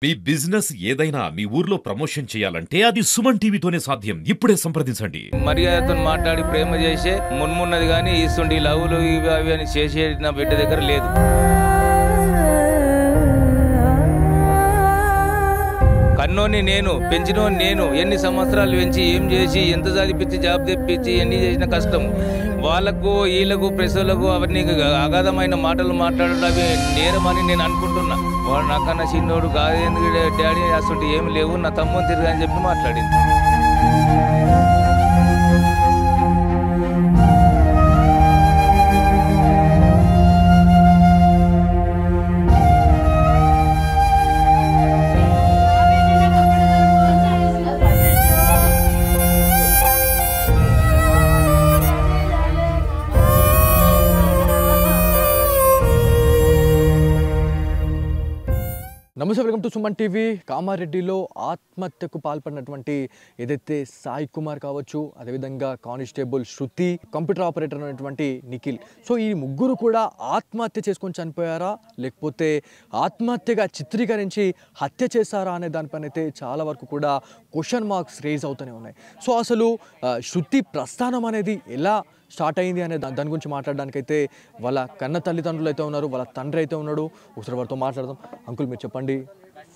మీ business ఏదైనా మీ ఊర్లో promotion చేయాలంటే అది సుమన్ టీవీతోనే సాధ్యం. ఇప్పుడే సంప్రదించండి. మర్యాదతో మాట్లాడి ప్రేమ చేసే మున్మున్నది కానీ ఇస్తుండి లవ్లు ఇవి అవి అని చేసే నా బిడ్డ దగ్గర లేదు. కన్నోని నేను, పెంచినోని నేను, ఎన్ని సంవత్సరాలు పెంచి ఏం చేసి ఎంత చదివించి జాబ్ తెప్పించి ఎన్ని చేసిన కష్టం. వాళ్ళకు వీళ్ళకు ప్రెసలకు అవన్నీ అగాధమైన మాటలు మాట్లాడడం అవి నేరమని నేను అనుకుంటున్నా. వాడు నాకన్నా చిన్నోడు కాదు, ఎందుకు డాడీ అసలు ఏమి లేవు, నా తమ్ముని తిరిగి అని చెప్పి మాట్లాడింది. నమస్తే, వెల్కమ్ టు సుమన్ టీవీ. కామారెడ్డిలో ఆత్మహత్యకు పాల్పడినటువంటి ఏదైతే సాయి కుమార్ కావచ్చు, అదేవిధంగా కానిస్టేబుల్ శృతి, కంప్యూటర్ ఆపరేటర్ అనేటువంటి నిఖిల్, సో ఈ ముగ్గురు కూడా ఆత్మహత్య చేసుకొని చనిపోయారా లేకపోతే ఆత్మహత్యగా చిత్రీకరించి హత్య చేశారా అనే దానిపైన అయితే చాలా వరకు కూడా క్వశ్చన్ మార్క్స్ రేజ్ అవుతూనే ఉన్నాయి. సో అసలు శృతి ప్రస్థానం అనేది ఎలా స్టార్ట్ అయింది అనే దాని గురించి మాట్లాడడానికైతే వాళ్ళ కన్న తల్లిదండ్రులు అయితే ఉన్నారు, వాళ్ళ తండ్రి అయితే ఉన్నాడు. ఒకసారి వారితో మాట్లాడదాం. అంకుల్, మీరు చెప్పండి,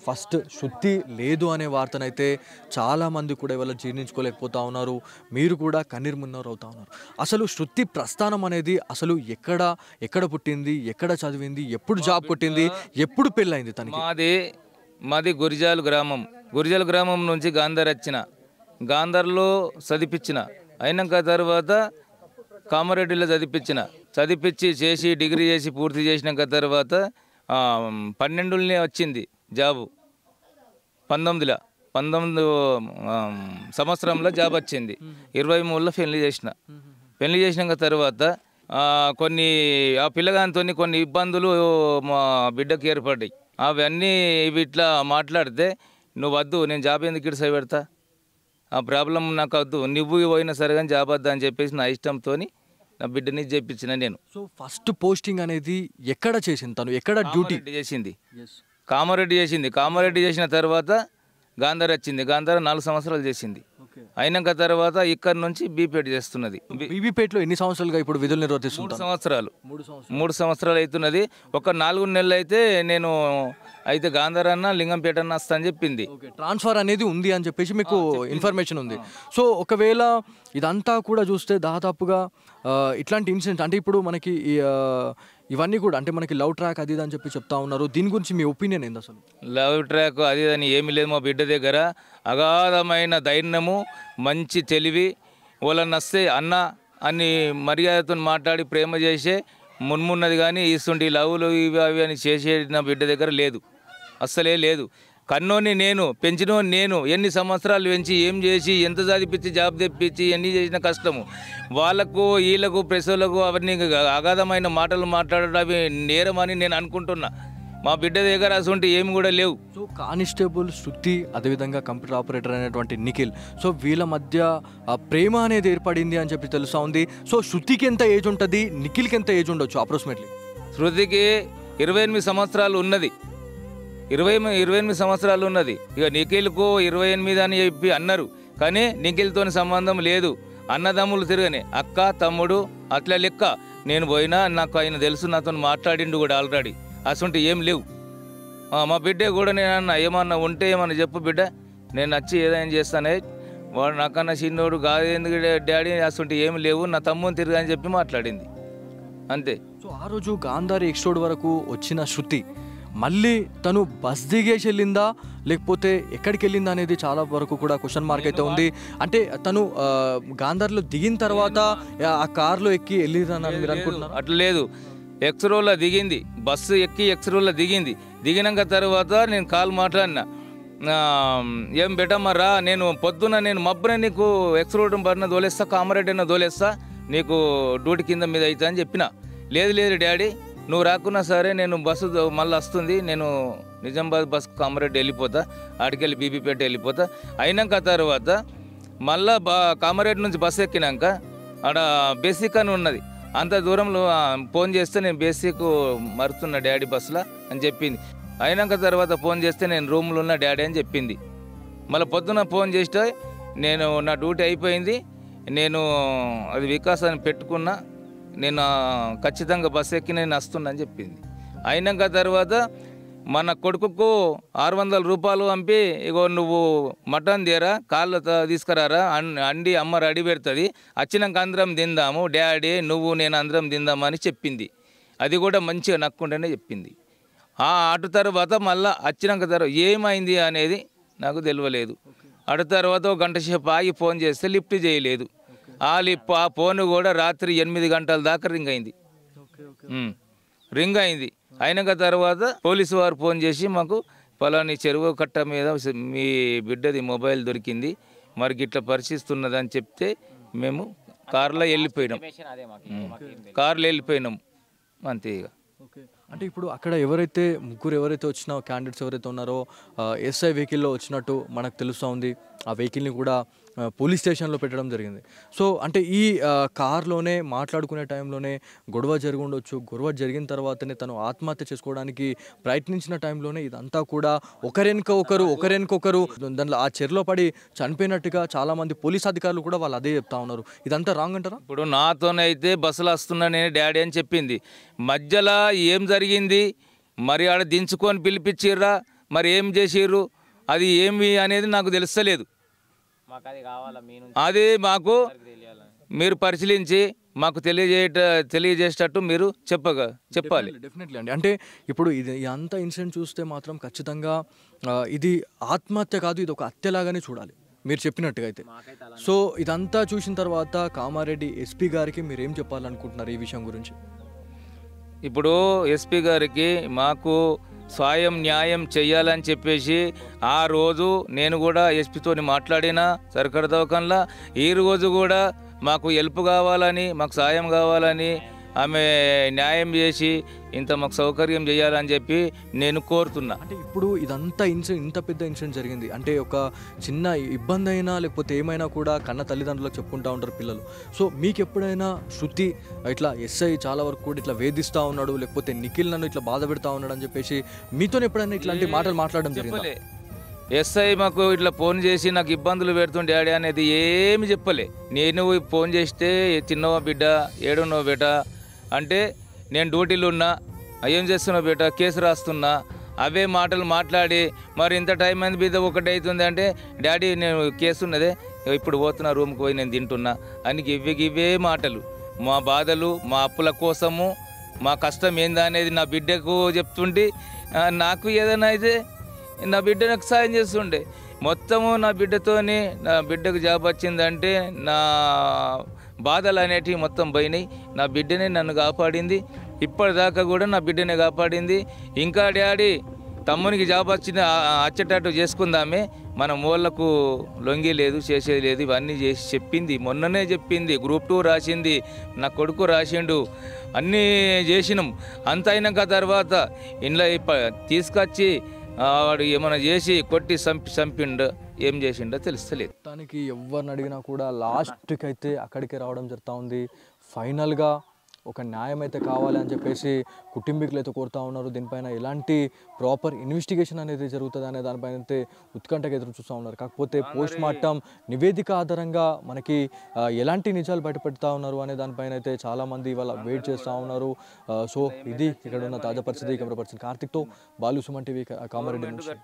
ఫస్ట్ శృతి లేదు అనే వార్తనైతే చాలామంది కూడా ఇవాళ జీర్ణించుకోలేకపోతా ఉన్నారు, మీరు కూడా కన్నీరు మున్నరు అవుతా ఉన్నారు. అసలు శృతి ప్రస్థానం అనేది అసలు ఎక్కడ పుట్టింది, ఎక్కడ చదివింది, ఎప్పుడు జాబ్ కొట్టింది, ఎప్పుడు పెళ్ళైంది తనకి? మాది గురిజాల గ్రామం నుంచి గాంధార్ వచ్చిన, గాంధార్లో చదివించిన, అయినాక తర్వాత కామారెడ్డిలో చదివించి చేసి డిగ్రీ చేసి పూర్తి చేసినాక తర్వాత 12 వచ్చింది జాబు. 19 సంవత్సరంలో జాబ్ వచ్చింది. 23లో పెళ్లి చేసినాక తర్వాత కొన్ని ఆ పిల్లగానితో కొన్ని ఇబ్బందులు మా బిడ్డకి ఏర్పడ్డాయి. అవన్నీ ఇట్లా మాట్లాడితే, నువ్వు వద్దు, నేను జాబ్ ఎందుకు ఇటు పెడతా, ఆ ప్రాబ్లం నాకు వద్దు, నువ్వు పోయినా సరే కానీ జాబ్ వద్దా అని చెప్పేసి నా ఇష్టంతో నా బిడ్డని చేయించిన నేను. సో ఫస్ట్ పోస్టింగ్ అనేది ఎక్కడ చేసింది తను, ఎక్కడ డ్యూటీ చేసింది? కామారెడ్డి చేసిన తర్వాత గాంధార్ వచ్చింది. గాంధార్ 4 సంవత్సరాలు చేసింది. అయినాక తర్వాత ఇక్కడ నుంచి బీపేట్ చేస్తున్నది. బీబీపేటలో ఎన్ని సంవత్సరాలుగా ఇప్పుడు విధులు నిర్వర్తిస్తుంది? 3 సంవత్సరాలు అవుతున్నది. ఒక 4 నెలలు అయితే గాంధార్ అన్న లింగంపేట అన్న వస్తా అని చెప్పింది. ట్రాన్స్ఫర్ అనేది ఉంది అని చెప్పేసి మీకు ఇన్ఫర్మేషన్ ఉంది. సో ఒకవేళ ఇదంతా కూడా చూస్తే దాదాపుగా ఇట్లాంటి ఇన్సిడెంట్ అంటే ఇప్పుడు మనకి ఇవన్నీ కూడా అంటే మనకి లవ్ ట్రాక్ అది అని చెప్పి చెప్తా ఉన్నారు. దీని గురించి మీ ఒపీనియన్ ఏంది? అసలు లవ్ ట్రాక్ అది అని ఏమీ లేదు. మా బిడ్డ దగ్గర అగాధమైన ధైర్యము, మంచి తెలివి, వాళ్ళని వస్తే అన్న అని మర్యాదతో మాట్లాడి ప్రేమ చేసే మున్మున్నది కానీ ఇస్తుండి లవ్లు ఇవి అవి అని చేసే నా బిడ్డ దగ్గర లేదు, అస్సలే లేదు. కన్నోని నేను, పెంచినోని నేను, ఎన్ని సంవత్సరాలు పెంచి ఏం చేసి ఎంత చదివించి జాబ్ తెప్పించి ఎన్ని చేసిన కష్టము. వాళ్ళకు వీళ్ళకు ప్రెసలకు అవన్నీ అగాధమైన మాటలు మాట్లాడడం అవి నేరమని నేను అనుకుంటున్నా. మా బిడ్డ దగ్గర అసలు ఏమి కూడా లేవు. సో కానిస్టేబుల్ శృతి, అదేవిధంగా కంప్యూటర్ ఆపరేటర్ అనేటువంటి నిఖిల్, సో వీళ్ళ మధ్య ప్రేమ అనేది ఏర్పడింది అని చెప్పి తెలుస్తూ ఉంది. సో శృతికి ఎంత ఏజ్ ఉంటుంది, నిఖిల్కి ఎంత ఏజ్ ఉండొచ్చు అప్రాక్సిమేట్లీ? శృతికి 28 సంవత్సరాలు ఉన్నది. 28 సంవత్సరాలు ఉన్నది. ఇక నిఖిల్కు 28 అని చెప్పి అన్నారు, కానీ నిఖిల్తో సంబంధం లేదు. అన్నదమ్ములు తిరగనే, అక్క తమ్ముడు అట్లా లెక్క. నేను పోయినా నాకు ఆయన తెలుసు, నాతో మాట్లాడిండు కూడా ఆల్రెడీ. అసలు ఏం లేవు. మా బిడ్డ కూడా నేను అన్న, ఏమన్నా ఉంటే ఏమన్నా చెప్పు బిడ్డ, నేను వచ్చి ఏదైనా చేస్తానే, వాడు నాకన్నా చిన్నోడు కాదు, ఎందుకు డాడీ అసలు ఏమి లేవు, నా తమ్ముని తిరిగి అని చెప్పి మాట్లాడింది, అంతే. సో ఆ రోజు గాంధారి ఎక్స్టోడ్ వరకు వచ్చిన శృతి మళ్ళీ తను బస్ దిగేసి వెళ్ళిందా లేకపోతే ఎక్కడికి వెళ్ళిందా అనేది చాలా వరకు కూడా క్వశ్చన్ మార్క్ అయితే ఉంది. అంటే తను గాంధార్లో దిగిన తర్వాత ఆ కార్లో ఎక్కి వెళ్ళిందని మీరు అనుకుంటున్నారు? అట్లా లేదు. ఎక్స్రోలో దిగింది, బస్సు ఎక్కి ఎక్స్రోలో దిగినాక తర్వాత నేను కాల్ మాట్లాడినా, ఏం బెటమ్మరా, నేను పొద్దున మబ్బున నీకు ఎక్స్రోడ్ పడిన దోలేస్తా, కామారెడ్డి అన్న దోలేస్తా, నీకు డ్యూటీ కింద మీద అవుతా అని చెప్పిన. లేదు డాడీ, నువ్వు రాకున్నా సరే నేను బస్సు మళ్ళీ వస్తుంది, నేను నిజామాబాద్ బస్ కామారెడ్డి వెళ్ళిపోతా, ఆడికెళ్ళి బీబీపేట వెళ్ళిపోతా. అయినాక తర్వాత మళ్ళా కామారెడ్డి నుంచి బస్సు ఎక్కినాక ఆడ బేసిక్ అని ఉన్నది, అంత దూరంలో ఫోన్ చేస్తే నేను బేసిక్ మరుతున్నా డాడీ బస్సులో అని చెప్పింది. అయినాక తర్వాత ఫోన్ చేస్తే నేను రూమ్లో ఉన్న డాడీ అని చెప్పింది. మళ్ళీ పొద్దున ఫోన్ చేస్తే నేను నా డ్యూటీ అయిపోయింది, నేను అది వికాస్ అని పెట్టుకున్నా, నేను ఖచ్చితంగా బస్ ఎక్కి నేను వస్తున్నా అని చెప్పింది. అయినాక తర్వాత మన కొడుకుకు 600 రూపాయలు పంపి, ఇగో నువ్వు మటన్ తీరా కాళ్ళు తీసుకురారా, అండి అమ్మ రెడీ పెడుతుంది, వచ్చినాక అందరం తిందాము, డాడీ నువ్వు నేను అందరం తిందామని చెప్పింది. అది కూడా మంచిగా నక్కుంటేనే చెప్పింది. అటు తర్వాత మళ్ళీ వచ్చినాక తర్వాత ఏమైంది అనేది నాకు తెలియలేదు. అటు తర్వాత ఒక గంట సేపు ఆగి ఫోన్ చేస్తే లిఫ్ట్ చేయలేదు. ఆ ఫోన్ కూడా రాత్రి 8 గంటల దాకా రింగ్ అయింది. అయినాక తర్వాత పోలీసు వారు ఫోన్ చేసి మాకు పలాని చెరువు కట్ట మీద మీ బిడ్డది మొబైల్ దొరికింది, మరి ఇట్లా పరిశీలిస్తున్నదని చెప్తే మేము కార్లో వెళ్ళిపోయినాం. అంతే. ఇక అంటే ఇప్పుడు అక్కడ ముగ్గురు ఎవరైతే వచ్చినా క్యాండిడేట్స్ ఎవరైతే ఉన్నారో ఎస్ఐ వెహికల్లో వచ్చినట్టు మనకు తెలుస్తూ ఉంది. ఆ వెహికల్ని కూడా పోలీస్ స్టేషన్లో పెట్టడం జరిగింది. సో అంటే ఈ కార్లోనే మాట్లాడుకునే టైంలోనే గొడవ జరిగి ఉండొచ్చు. గొడవ జరిగిన తర్వాతనే తను ఆత్మహత్య చేసుకోవడానికి ప్రయత్నించిన టైంలోనే ఇదంతా కూడా ఒకరికొకరు దాంట్లో ఆ చెరలో పడి చనిపోయినట్టుగా చాలామంది పోలీస్ అధికారులు కూడా వాళ్ళు అదే చెప్తా ఉన్నారు. ఇదంతా రాంగ్ అంటారా? ఇప్పుడు నాతోనైతే బస్సులు వస్తున్నా నేను డాడీ అని చెప్పింది. మధ్యలో ఏం జరిగింది, మరి ఆడ దించుకొని పిలిపించిర్రా, మరి ఏం చేసిర్రు, అది ఏమి అనేది నాకు తెలుస్తలేదు. అది మాకు మీరు పరిశీలించి మాకు తెలియజేసేటట్టు మీరు చెప్పాలి. డెఫినెట్లీ అండి. అంటే ఇప్పుడు ఇది అంత ఇన్సిడెంట్ చూస్తే మాత్రం ఖచ్చితంగా ఇది ఆత్మహత్య కాదు, ఇది ఒక హత్యలాగానే చూడాలి మీరు చెప్పినట్టుగా అయితే. సో ఇదంతా చూసిన తర్వాత కామారెడ్డి ఎస్పీ గారికి మీరు ఏం చెప్పాలనుకుంటున్నారు ఈ విషయం గురించి? ఇప్పుడు ఎస్పీ గారికి మాకు న్యాయం చేయాలని చెప్పేసి ఆ రోజు నేను కూడా ఎస్పీతోని మాట్లాడినా సర్కారు దవాఖానలో. ఈ రోజు కూడా మాకు హెల్ప్ కావాలని, మాకు సాయం కావాలని, ఆమె న్యాయం చేసి మాకు సౌకర్యం చేయాలని చెప్పి నేను కోరుతున్నా. అంటే ఇప్పుడు ఇదంతా ఇంత పెద్ద ఇన్సిడెంట్ జరిగింది అంటే ఒక చిన్న ఇబ్బంది అయినా లేకపోతే ఏమైనా కూడా కన్న తల్లిదండ్రులకు చెప్పుకుంటూ ఉంటారు పిల్లలు. సో మీకు ఎప్పుడైనా శృతి ఇట్లా ఎస్ఐ చాలా వరకు కూడా ఇట్లా వేధిస్తూ ఉన్నాడు, లేకపోతే నిఖిల్ నన్ను ఇట్లా బాధ పెడతా ఉన్నాడు అని చెప్పేసి మీతో ఎప్పుడైనా ఇట్లాంటి మాటలు మాట్లాడడం జరిగింది? ఎస్ఐ మాకు ఇట్లా ఫోన్ చేసి నాకు ఇబ్బందులు పెడుతుండే డాడీ అనేది ఏమి చెప్పలే. నేను ఫోన్ చేస్తే చిన్నవా బిడ్డ, ఏడున్నో బిడ్డ అంటే నేను డ్యూటీలో ఉన్నా, ఏం చేస్తున్నావు బిడ్డ, కేసు రాస్తున్నా, అవే మాటలు మాట్లాడి మరి ఇంత టైం అయింది బిడ్డ ఒకటి అవుతుంది అంటే డాడీ నేను కేసు ఉన్నదే ఇప్పుడు పోతున్నా రూమ్కి పోయి నేను తింటున్నా అని ఇవే మాటలు. మా బాధలు, మా అప్పుల కోసము, మా కష్టం ఏందా అనేది నా బిడ్డకు చెప్తుంటే నాకు ఏదైనా అయితే నా బిడ్డ నాకు సాయం చేస్తుండే. మొత్తము నా బిడ్డకు జాబ్ వచ్చిందంటే నా బాధలు అనేటివి మొత్తం పోయినాయి. నా బిడ్డనే నన్ను కాపాడింది, ఇప్పటిదాకా కూడా నా బిడ్డనే కాపాడింది. ఇంకా డాడీ తమ్మునికి జాబ్ వచ్చేటట్టు చేసుకుందామే, మన మూలకు లొంగి లేదు, చేసేది లేదు, ఇవన్నీ చేసి చెప్పింది. మొన్ననే చెప్పింది, గ్రూప్ 2 రాసింది, నా కొడుకు రాసిండు, అన్నీ చేసినాం. అంత అయినాక తర్వాత ఇంట్లో తీసుకొచ్చి వాడు ఏమైనా చేసి కొట్టి చంపిండు, ఏం చేసిండో తెలుస్తలేదు. దానికి ఎవరిని అడిగినా కూడా లాస్ట్కి అయితే అక్కడికే రావడం జరుగుతూ ఉంది. ఫైనల్గా ఒక న్యాయం అయితే కావాలి అని చెప్పేసి కుటుంబీకులు అయితే కోరుతూ ఉన్నారు. దీనిపైన ఎలాంటి ప్రాపర్ ఇన్వెస్టిగేషన్ అనేది జరుగుతుంది అనే దానిపైన అయితే ఉత్కంఠగా ఎదురు చూస్తూ ఉన్నారు. కాకపోతే పోస్ట్ మార్టం నివేదిక ఆధారంగా మనకి ఎలాంటి నిజాలు బయటపెడతా ఉన్నారు అనే దానిపైన అయితే చాలామంది ఇవాళ వెయిట్ చేస్తూ ఉన్నారు. సో ఇది ఇక్కడ ఉన్న తాజా పరిస్థితి. కెమెరా పర్సన్ కార్తిక్తో బాలు, సుమన్ టీవీ, కామారెడ్డి నుంచి.